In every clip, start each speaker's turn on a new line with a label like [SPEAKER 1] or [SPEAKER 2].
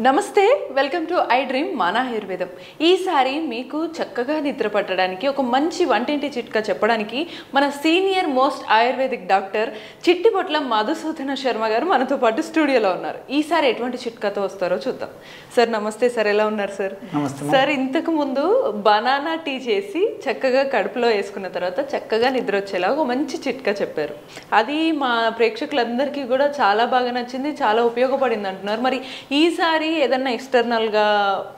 [SPEAKER 1] నమస్తే welcome to I dream మన ఆయుర్వేదం. ఈసారి మీకు చక్కగా నిద్ర పట్టడానికి ఒక మంచి వంటింటి చిట్కా చెప్పడానికి మన senior most ayurvedic doctor Chittipotla Madhusudana Sharma గారు మనతో పాటు స్టూడియోలో ఉన్నారు. ఈసారి ఎటువంటి చిట్కాతో వస్తారో చూద్దాం. సార్ నమస్తే సార్, ఎలా ఉన్నారు సార్? సార్ ఇంతకు ముందు బనానా టీ చేసి చక్కగా కడుపులో వేసుకున్న తర్వాత చక్కగా నిద్ర వచ్చేలా ఒక మంచి చిట్కా చెప్పారు. అది మా ప్రేక్షకులందరికీ కూడా చాలా బాగా నచ్చింది, చాలా ఉపయోగపడింది అంటున్నారు. మరి ఈసారి ఏదన్నా ఎక్స్టర్నల్ గా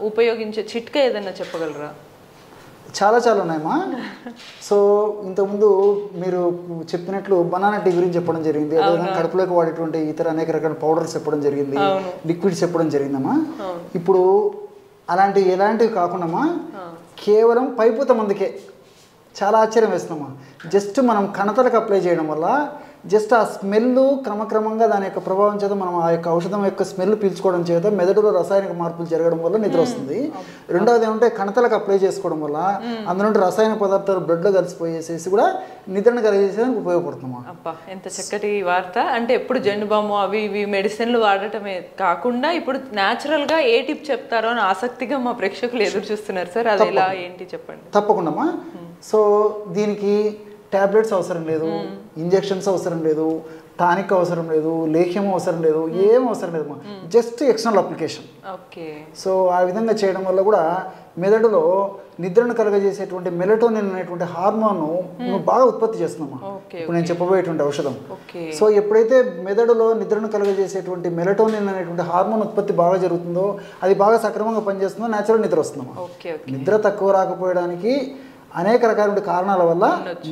[SPEAKER 1] ఉపయోగించే చిట్కా ఏదన్నా చెప్పగలరా?
[SPEAKER 2] చాలా ఉన్నాయమ్మా. సో ఇంతకుముందు మీరు చెప్పినట్లు బనానా టీ గురించి చెప్పడం జరిగింది, అదేవిధంగా కడుపులోకి వాడేటువంటి ఇతర అనేక రకాల పౌడర్స్ చెప్పడం జరిగింది, లిక్విడ్స్ చెప్పడం జరిగిందమ్మా. ఇప్పుడు ఎలాంటివి కాకుండా కేవలం పైపూత మందుకే చాలా ఆశ్చర్యం వేస్తున్నామా. జస్ట్ మనం కణతలకు అప్లై చేయడం వల్ల జస్ట్ ఆ స్మెల్ క్రమక్రమంగా దాని యొక్క ప్రభావం చేత మనం ఆ యొక్క ఔషధం యొక్క స్మెల్ పీల్చుకోవడం చేత మెదడులో రసాయనిక మార్పులు జరగడం వల్ల నిద్ర వస్తుంది. రెండవది ఏమంటే కణతలకు అప్లై చేసుకోవడం వల్ల అందులో రసాయన పదార్థాలు బ్లడ్లో కలిసిపోయేసేసి కూడా నిద్రను కలిగేసేదానికి ఉపయోగపడుతున్నామా.
[SPEAKER 1] అబ్బా ఎంత చక్కటి వార్త. అంటే ఎప్పుడు జెండు బాము అవి ఇవి మెడిసిన్లు వాడటమే కాకుండా ఇప్పుడు న్యాచురల్గా ఏ టిప్ చెప్తారో అని ఆసక్తిగా మా ప్రేక్షకులు ఎదురు చూస్తున్నారు సార్. అది ఎలా ఏంటి చెప్పండి.
[SPEAKER 2] తప్పకుండా. సో దీనికి టాబ్లెట్స్ అవసరం లేదు, ఇంజెక్షన్స్ అవసరం లేదు, టానిక్ అవసరం లేదు, లేహ్యం అవసరం లేదు, ఏం అవసరం లేదు. Just external application.
[SPEAKER 1] Okay.
[SPEAKER 2] So ఆ విధంగా చేయడం వల్ల కూడా మెదడులో నిద్రను కలగజేసేటువంటి మెలటోనిన్ అనేటువంటి హార్మోన్ బాగా ఉత్పత్తి చేస్తున్నామా. ఇప్పుడు నేను చెప్పబోయేటువంటి ఔషధం. సో ఎప్పుడైతే మెదడులో నిద్రను కలగజేసేటువంటి మెలటోనిన్ అనేటువంటి హార్మోన్ ఉత్పత్తి బాగా జరుగుతుందో, అది బాగా సక్రమంగా పనిచేస్తుందో న్యాచురల్ నిద్ర వస్తుందమ్మా. నిద్ర తక్కువ రాకపోవడానికి అనేక రకాల కారణాల వల్ల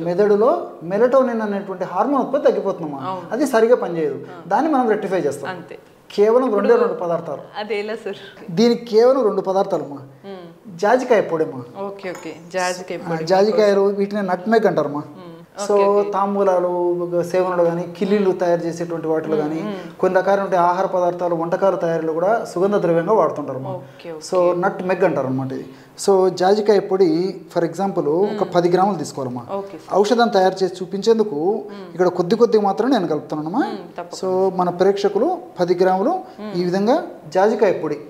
[SPEAKER 2] మెదడులో మెలటోనిన్ అనేటువంటి హార్మోన్ ఉత్పత్తి తగ్గిపోతుందమ్మా. అది సరిగా పనిచేయదు. దాన్ని మనం రెక్టిఫై చేస్తాం. కేవలం రెండు పదార్థాలు. దీనికి కేవలం 2 పదార్థాలమ్మా. జాజికాయ పొడమ్మా. జాజికాయలు వీటిని నట్మెగ్ అంటారమ్మా. సో తాంబూలాలు సేవనలు కానీ కిల్లీలు తయారు చేసేటువంటి వాటిలో కానీ కొన్ని రకాల ఆహార పదార్థాలు వంటకాల తయారీలో కూడా సుగంధ ద్రవ్యంగా వాడుతుంటారు. సో నట్ మెగ్ అంటారు అనమాట ఇది. సో జాజికాయ పొడి ఫర్ ఎగ్జాంపుల్ ఒక 10 గ్రాములు తీసుకోవాలమ్మా. ఔషధం తయారు చేసి చూపించేందుకు ఇక్కడ కొద్ది మాత్రం నేను కలుపుతున్నానమ్మా. సో మన ప్రేక్షకులు 10 గ్రాములు ఈ విధంగా జాజికాయ పొడి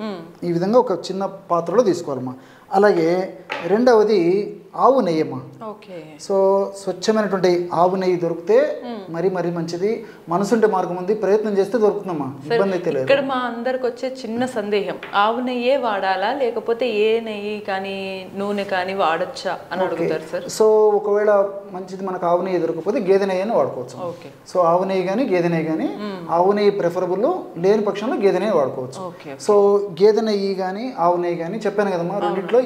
[SPEAKER 2] ఈ విధంగా ఒక చిన్న పాత్రలో తీసుకోవాలమ్మా. అలాగే రెండవది ఆవు నెయ్యి అమ్మా. సో స్వచ్ఛమైనటువంటి ఆవు నెయ్యి దొరికితే మరీ మంచిది. మనసుంటే మార్గం ఉంది, ప్రయత్నం చేస్తే దొరుకుతుందమ్మా, ఇబ్బంది అయితే లేదు.
[SPEAKER 1] ఇక్కడ మా అందరికి వచ్చే చిన్న సందేహం, ఆవు నెయ్యే వాడాలా లేకపోతే ఏ నెయ్యి కానీ నూనె కానీ వాడచ్చా అని అడుగుతారు సార్.
[SPEAKER 2] సో ఒకవేళ మంచిది మనకు ఆవు నెయ్యి దొరకకపోతే గేదె నెయ్యి అని వాడుకోవచ్చు. సో ఆవు నెయ్యి కానీ గేదె నెయ్యి కానీ, ఆవు నెయ్యి ప్రిఫరబుల్, లేని పక్షంలో గేదె నెయ్యి వాడుకోవచ్చు. సో గేదె నెయ్యి కానీ ఆవు నెయ్యి కానీ చెప్పాను కదమ్మా, రెండింటిలో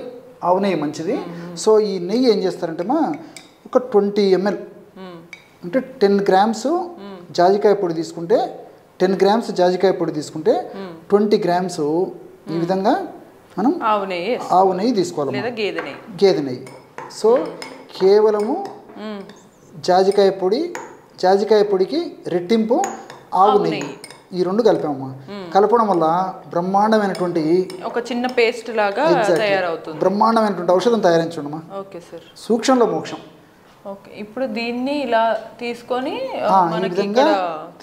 [SPEAKER 2] ఆవు నెయ్యి మంచిది. సో ఈ నెయ్యి ఏం చేస్తారంటే ఒక 20 ml అంటే 10 గ్రామ్స్ జాజికాయ పొడి తీసుకుంటే 10 గ్రామ్స్ జాజికాయ పొడి తీసుకుంటే 20 గ్రామ్స్ ఈ విధంగా మనం ఆవు నెయ్యి తీసుకోవాలి, గేదె నెయ్యి. సో కేవలము జాజికాయ పొడికి రెట్టింపు ఆవు నెయ్యి ఈ 2 కలిపామమ్మా. కలపడం వల్ల బ్రహ్మాండమైనటువంటి
[SPEAKER 1] ఒక చిన్న పేస్ట్ లాగా తయారవుతుంది,
[SPEAKER 2] బ్రహ్మాండమైనటువంటి ఔషధం తయారించడమ్మా. సూక్ష్మంలో మోక్షం.
[SPEAKER 1] ఇప్పుడు దీన్ని ఇలా తీసుకొని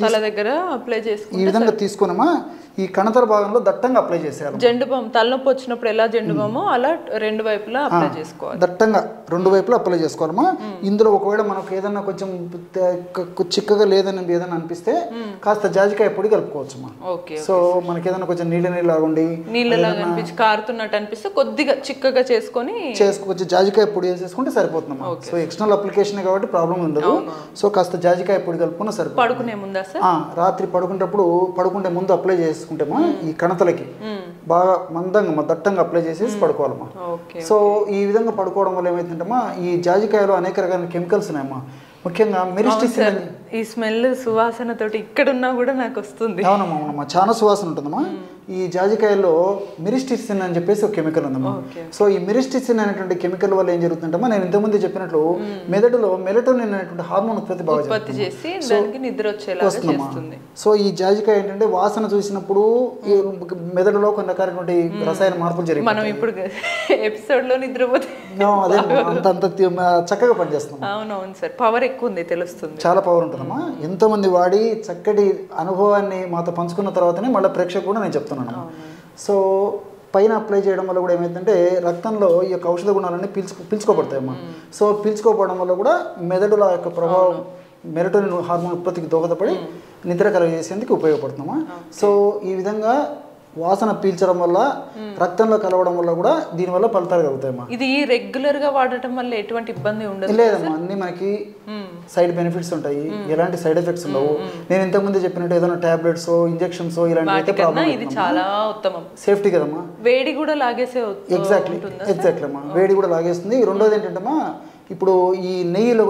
[SPEAKER 1] తల దగ్గర అప్లై చేసుకుంటే
[SPEAKER 2] ఈ విధంగా తీసుకున్నామా. ఈ కణతల భాగంలో దట్టంగా అప్లై చేసేయాలి.
[SPEAKER 1] జెండు బామ్ తలనొప్పి వచ్చినప్పుడు ఎలా జెండు బామో అలా 2 వైపులా అప్లై చేసుకోవాలి.
[SPEAKER 2] దట్టంగా 2 వైపులా అప్లై చేసుకోవాలమ్మా. ఇందులో ఒకవేళ మనకు ఏదన్నా కొంచెం చిక్కగా లేదని ఏదైనా అనిపిస్తే కాస్త జాజికాయ పొడి కలుపుకోవచ్చమ్మా. సో మనకి ఏదైనా కొంచెం
[SPEAKER 1] నీళ్ళలాగా అనిపించి కారుతున్నట్టు అనిపిస్తే కొద్దిగా చిక్కగా చేసుకోవచ్చు, జాజికాయ పొడి వేసేసుకుంటే సరిపోతుందమ్మా. సో ఎక్స్టర్నల్ అప్లికేషన్ కాబట్టి ప్రాబ్లం ఉండదు. సో కాస్త జాజికాయ పొడి కలుపుకున్నా సరిపోతుంది. పడుకునే ముందా సార్?
[SPEAKER 2] రాత్రి పడుకుంటే ముందు అప్లై చేసుకుంటేమా ఈ కణతలకి బాగా మందంగా దట్టంగా అప్లై చేసేసి పడుకోవాలమ్మా. సో ఈ విధంగా పడుకోవడం వల్ల ఏమైతుందమ్మా, ఈ జాజికాయలో అనేక రకాల కెమికల్స్ ఉన్నాయమ్మా. ముఖ్యంగా మెరిస్టిసిన్.
[SPEAKER 1] ఈ స్మెల్ సువాసన తోటి ఇక్కడున్నా కూడా నాకు వస్తుంది.
[SPEAKER 2] అవునమ్మా, చాలా సువాసన ఉంటుందమ్మా. ఈ జాజికాయల్లో మిరిస్టిసిన్ అని చెప్పేసి ఒక కెమికల్ ఉందమ్మా. సో ఈ మిరిస్టిసిన్ అనేటువంటి కెమికల్ వల్ల ఏం జరుగుతుందమ్మా, నేను ఇంతకుముందు చెప్పినట్లు మెదడులో మెలటోనిన్ అనేటువంటి హార్మోన్ ఉత్పత్తి బాగా
[SPEAKER 1] వస్తుందమ్మా.
[SPEAKER 2] సో ఈ జాజికాయ ఏంటంటే వాసన చూసినప్పుడు మెదడులో కొన్ని రకాలైనటువంటి రసాయన మార్పులు జరిగాయి.
[SPEAKER 1] మనం ఇప్పుడు ఎపిసోడ్ లో నిద్రపోతే
[SPEAKER 2] అదే అంత చక్కగా పనిచేస్తుంది.
[SPEAKER 1] అవునవును సార్, పవర్ ఎక్కువ ఉంది, తెలుస్తుంది,
[SPEAKER 2] చాలా పవర్ ఉంటుందమ్మా. ఎంతోమంది వాడి చక్కటి అనుభవాన్ని మాతో పంచుకున్న తర్వాతనే మళ్ళీ ప్రేక్షకులు కూడా నేను చెప్తున్నాను. సో పైన అప్లై చేయడం వల్ల కూడా ఏమైందంటే రక్తంలో ఈ యొక్క ఔషధ గుణాలన్నీ పీల్చుకోబడతాయమ్మా. సో పీల్చుకోవడం వల్ల కూడా మెదడుల యొక్క ప్రభావం మెలటోనిన్ హార్మోన్ ఉత్పత్తికి దోహదపడి నిద్ర కలగజేసేందుకు ఉపయోగపడుతున్నామా. సో ఈ విధంగా వాసన పీల్చడం వల్ల రక్తంలో కలవడం వల్ల కూడా దీనివల్ల ఫలితాలు కలుగుతాయమ్మా.
[SPEAKER 1] ఇది రెగ్యులర్ గా వాడటం వల్ల ఎటువంటి ఇబ్బంది ఉండదు
[SPEAKER 2] లేదమ్మా. అన్ని మనకి సైడ్ బెనిఫిట్స్ ఉంటాయి, ఎలాంటి సైడ్ ఎఫెక్ట్స్ ఉండవు. నేను ఇంతకుముందు చెప్పినట్టు ఏదైనా టాబ్లెట్స్ ఇంజెక్షన్స్ ఇలాంటి
[SPEAKER 1] ఇది చాలా ఉత్తమం,
[SPEAKER 2] సేఫ్టీ కదమ్మా.
[SPEAKER 1] వేడి కూడా లాగేసే
[SPEAKER 2] ఎగ్జాక్ట్లీ అమ్మా, వేడి కూడా లాగేస్తుంది. రెండోది ఏంటంటే ఇప్పుడు ఈ నెయ్యిలో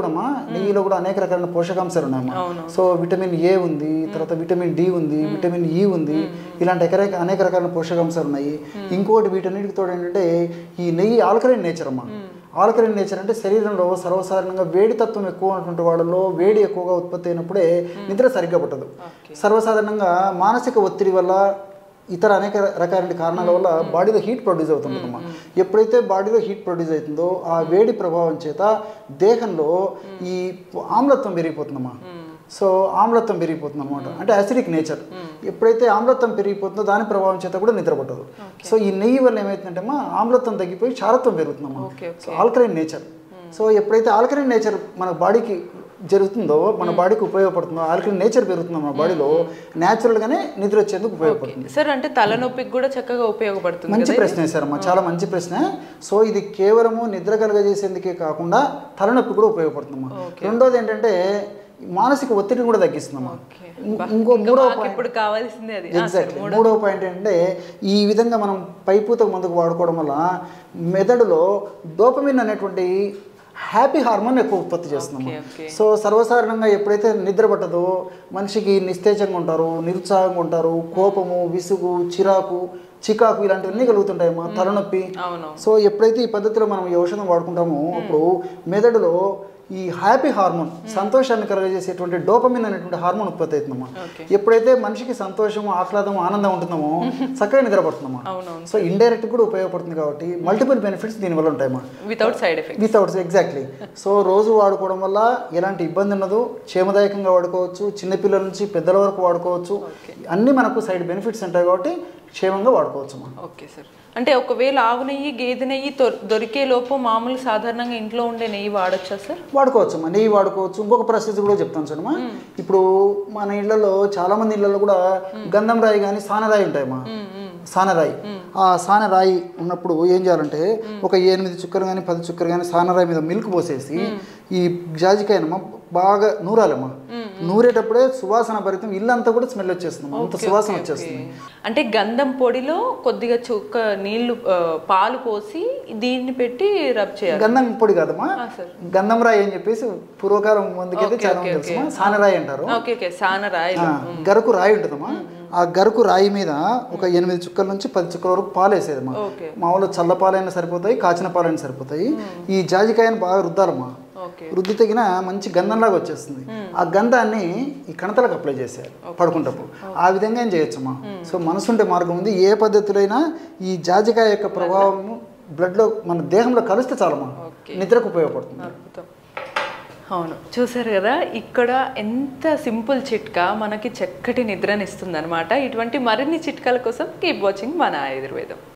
[SPEAKER 2] కూడా అనేక రకాలైన పోషకాంశాలు ఉన్నాయమ్మా. సో విటమిన్ ఏ ఉంది, తర్వాత విటమిన్ డి ఉంది, విటమిన్ ఈ ఉంది, ఇలాంటి అనేక రకాలైన పోషకాంశాలు ఉన్నాయి. ఇంకోటి వీటన్నిటికి తోడు ఏంటంటే ఈ నెయ్యి ఆల్కలైన్ నేచర్ అమ్మా. ఆల్కలైన్ నేచర్ అంటే శరీరంలో సర్వసాధారణంగా వేడి తత్వం ఎక్కువ ఉన్నటువంటి వాళ్ళలో వేడి ఎక్కువగా ఉత్పత్తి అయినప్పుడే నిద్ర సరిగ్గా పట్టదు. సర్వసాధారణంగా మానసిక ఒత్తిడి వల్ల ఇతర అనేక రకాల కారణాల వల్ల బాడీలో హీట్ ప్రొడ్యూస్ అవుతుందమ్మా. ఎప్పుడైతే బాడీలో హీట్ ప్రొడ్యూస్ అవుతుందో ఆ వేడి ప్రభావం చేత దేహంలో ఈ ఆమ్లత్వం పెరిగిపోతుందమ్మా. సో ఆమ్లత్వం పెరిగిపోతుంది అనమాట, అంటే అసిడిక్ నేచర్. ఎప్పుడైతే ఆమ్లత్వం పెరిగిపోతుందో దాని ప్రభావం చేత కూడా నిద్ర పట్టదు. సో ఈ నెయ్యి వల్ల ఏమవుతుందంటే ఆమ్లత్వం తగ్గిపోయి క్షారత్వం పెరుగుతుందమ్మా. So alkaline nature. సో ఎప్పుడైతే ఆల్కలైన్ నేచర్ మన బాడీకి జరుగుతుందో, మన బాడీకి ఉపయోగపడుతుందో, ఆల్కలైన్ నేచర్ పెరుగుతుందో మన బాడీలో, న్యాచురల్గానే నిద్ర వచ్చేందుకు ఉపయోగపడుతుంది.
[SPEAKER 1] సార్ అంటే తలనొప్పికి కూడా చక్కగా ఉపయోగపడుతుంది.
[SPEAKER 2] మంచి ప్రశ్న వేశారమ్మా, చాలా మంచి ప్రశ్న. సో ఇది కేవలము నిద్ర కలగజేసేందుకే కాకుండా తలనొప్పి కూడా ఉపయోగపడుతుందమ్మా. రెండోది ఏంటంటే మానసిక ఒత్తిడిని కూడా తగ్గిస్తుందమ్మా. ఇంకో మూడవ పాయింట్ ఏంటంటే ఈ విధంగా మనం పైపూతకు మందుకు వాడుకోవడం వల్ల మెదడులో డోపమిన్ అనేటువంటి హ్యాపీ హార్మోన్ ఎక్కువ ఉత్పత్తి చేస్తున్నాము. సో సర్వసాధారణంగా ఎప్పుడైతే నిద్ర పట్టదో మనిషికి నిస్తేజంగా ఉంటారు, నిరుత్సాహంగా ఉంటారు, కోపము, విసుగు, చికాకు ఇలాంటివన్నీ కలుగుతుంటాయమ్మా, తలనొప్పి. సో ఎప్పుడైతే ఈ పద్ధతిలో మనం ఈ ఔషధం వాడుకుంటామో అప్పుడు మెదడులో ఈ హ్యాపీ హార్మోన్, సంతోషాన్ని కలగజేసేటువంటి డోపమిన్ అనేటువంటి హార్మోన్ ఉత్పత్తి అవుతుందమ్మా. ఎప్పుడైతే మనిషికి సంతోషము, ఆహ్లాదము, ఆనందం ఉంటుందమో చక్కగా నిద్రపడుతుందమ్మా. సో ఇండైరెక్ట్ కూడా ఉపయోగపడుతుంది కాబట్టి మల్టిపుల్ బెనిఫిట్స్ దీనివల్ల ఉంటాయమ్మా, వితౌట్ ఎగ్జాక్ట్లీ. సో రోజు వాడుకోవడం వల్ల ఎలాంటి ఇబ్బంది ఉండదు, క్షేమదాయకంగా వాడుకోవచ్చు, చిన్నపిల్లల నుంచి పెద్దల వరకు వాడుకోవచ్చు. అన్నీ మనకు సైడ్ బెనిఫిట్స్ ఉంటాయి కాబట్టి క్షేమంగా వాడుకోవచ్చమ్మా.
[SPEAKER 1] Okay sir. అంటే ఒకవేళ ఆవు నెయ్యి, గేదె నెయ్యి దొరికే లోపు మామూలు సాధారణంగా ఇంట్లో ఉండే నెయ్యి వాడచ్చా సార్?
[SPEAKER 2] వాడుకోవచ్చమ్మా, నెయ్యి వాడుకోవచ్చు. ఇంకొక ప్రొసీజర్ కూడా చెప్తాను చూడమ్మా. ఇప్పుడు మన ఇళ్లలో చాలా మంది ఇళ్లలో కూడా గంధం రాయి కానీ సానరాయి ఉంటాయమ్మా. సానరాయి, ఆ సానరాయి ఉన్నప్పుడు ఏం చేయాలంటే ఒక 8 చుక్కలు కానీ 10 చుక్కలు కానీ సానరాయి మీద మిల్క్ పోసేసి ఈ జాజికాయనమ్మా బాగా నూరాలమ్మా. నూరేటప్పుడే సువాసన భరితం, ఇల్లంతా కూడా స్మెల్ వచ్చేస్తుంది, అంత సువాసన వచ్చేస్తుంది.
[SPEAKER 1] అంటే గంధం పొడిలో కొద్దిగా చుక్క నీళ్లు, పాలు పోసి దీన్ని పెట్టి రబ్ చేయాలి.
[SPEAKER 2] గంధం పొడి కాదమ్మా, గంధం రాయి అని చెప్పేసి పూర్వకాలం ముందుకైతే చాలా తెలుసమ్మా, సానరాయి అంటారు. గరకు రాయి ఉంటుందమ్మా. ఆ గరకు రాయి మీద ఒక 8 చుక్కల నుంచి 10 చుక్కల వరకు పాలు వేసేదమ్మా. మామూలు చల్ల పాలైనా సరిపోతాయి, కాచిన పాలైనా సరిపోతాయి. ఈ జాజికాయను బాగా రుద్దాలమ్మా. రుద్ది తగిన మంచి గంధంలాగా వచ్చేస్తుంది. ఆ గంధాన్ని ఈ కణతలకు అప్లై చేసేయాలి పడుకుంటప్పుడు. ఆ విధంగా ఏం చేయొచ్చమ్మా. సో మనసుంటే మార్గం ఉంది. ఏ పద్ధతిలో ఈ జాజికాయ యొక్క ప్రభావం బ్లడ్లో మన దేహంలో కలిస్తే చాలమ్మా, నిద్రకు ఉపయోగపడుతుంది.
[SPEAKER 1] అవును, చూసారు కదా, ఇక్కడ ఎంత సింపుల్ చిట్కా మనకి చక్కటి నిద్రనిస్తుంది అనమాట. ఇటువంటి మరిన్ని చిట్కాల కోసం కీప్ వాచింగ్ మన ఆయుర్వేదం.